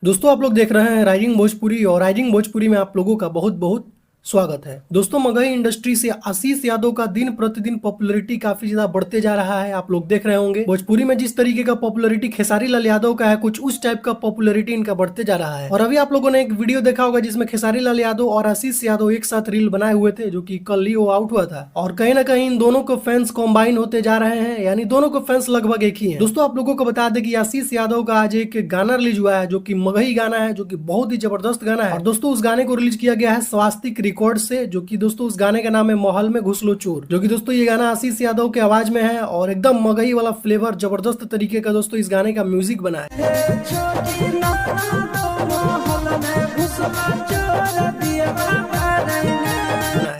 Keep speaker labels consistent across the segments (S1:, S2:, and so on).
S1: दोस्तों आप लोग देख रहे हैं राइजिंग भोजपुरी और राइजिंग भोजपुरी में आप लोगों का बहुत बहुत स्वागत है। दोस्तों मगही इंडस्ट्री से आशीष यादव का दिन प्रतिदिन पॉपुलैरिटी काफी ज्यादा बढ़ते जा रहा है। आप लोग देख रहे होंगे भोजपुरी में जिस तरीके का पॉपुलैरिटी खेसारी लाल यादव का है, कुछ उस टाइप का पॉपुलैरिटी इनका बढ़ते जा रहा है। और अभी आप लोगों ने एक वीडियो देखा होगा जिसमें खेसारी लाल यादव और आशीष यादव एक साथ रील बनाए हुए थे, जो कि कल ही वो आउट हुआ था। और कहीं ना कहीं इन दोनों को फैंस कॉम्बाइन होते जा रहे हैं, यानी दोनों को फैंस लगभग एक ही है। दोस्तों आप लोगों को बता दें कि आशीष यादव का आज एक गाना रिलीज हुआ है, जो कि मगही गाना है, जो कि बहुत ही जबरदस्त गाना है। और दोस्तों उस गाने को रिलीज किया गया है स्वास्तिक रिकॉर्ड से, जो कि दोस्तों उस गाने का नाम है महल में घुस लो चोर। जो कि दोस्तों ये गाना आशीष यादव के आवाज में है और एकदम मगही वाला फ्लेवर, जबरदस्त तरीके का दोस्तों इस गाने का म्यूजिक बना है।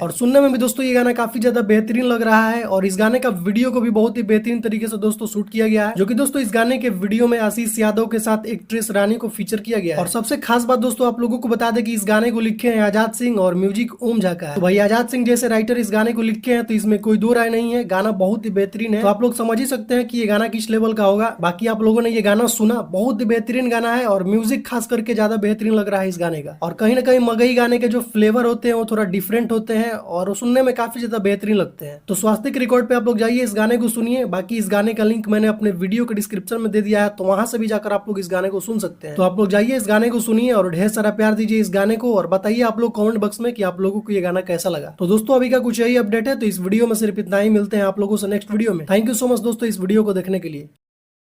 S1: और सुनने में भी दोस्तों ये गाना काफी ज्यादा बेहतरीन लग रहा है। और इस गाने का वीडियो को भी बहुत ही बेहतरीन तरीके से दोस्तों शूट किया गया है, जो कि दोस्तों इस गाने के वीडियो में आशीष यादव के साथ एक्ट्रेस रानी को फीचर किया गया है। और सबसे खास बात दोस्तों आप लोगों को बता दें कि इस गाने को लिखे हैं आजाद सिंह और म्यूजिक ओम झा का है। तो भाई आजाद सिंह जैसे राइटर इस गाने को लिखे हैं तो इसमें कोई दो राय नहीं है, गाना बहुत ही बेहतरीन है। तो आप लोग समझ ही सकते हैं कि ये गाना किस लेवल का होगा। बाकी आप लोगों ने ये गाना सुना, बहुत ही बेहतरीन गाना है और म्यूजिक खास करके ज्यादा बेहतरीन लग रहा है इस गाने का। और कहीं ना कहीं मगही गाने के जो फ्लेवर होते हैं वो थोड़ा डिफरेंट होते हैं और सुनने में काफी ज्यादा बेहतरीन लगते हैं। तो स्वास्तिक रिकॉर्ड पे आप लोग जाइए, इस गाने को सुनिए। बाकी इस गाने का लिंक मैंने अपने वीडियो के डिस्क्रिप्शन में दे दिया है, तो वहां से भी जाकर आप लोग इस गाने को सुन सकते हैं। तो आप लोग जाइए, इस गाने को सुनिए और ढेर सारा प्यार दीजिए इस गाने को। और बताइए आप लोग कमेंट बॉक्स में कि आप लोगों को ये गाना कैसा लगा। तो दोस्तों अभी का कुछ यही अपडेट है, तो इस वीडियो में सिर्फ इतना ही। मिलते हैं आप लोगों से नेक्स्ट वीडियो में। थैंक यू सो मच दोस्तों इस वीडियो को देखने के लिए।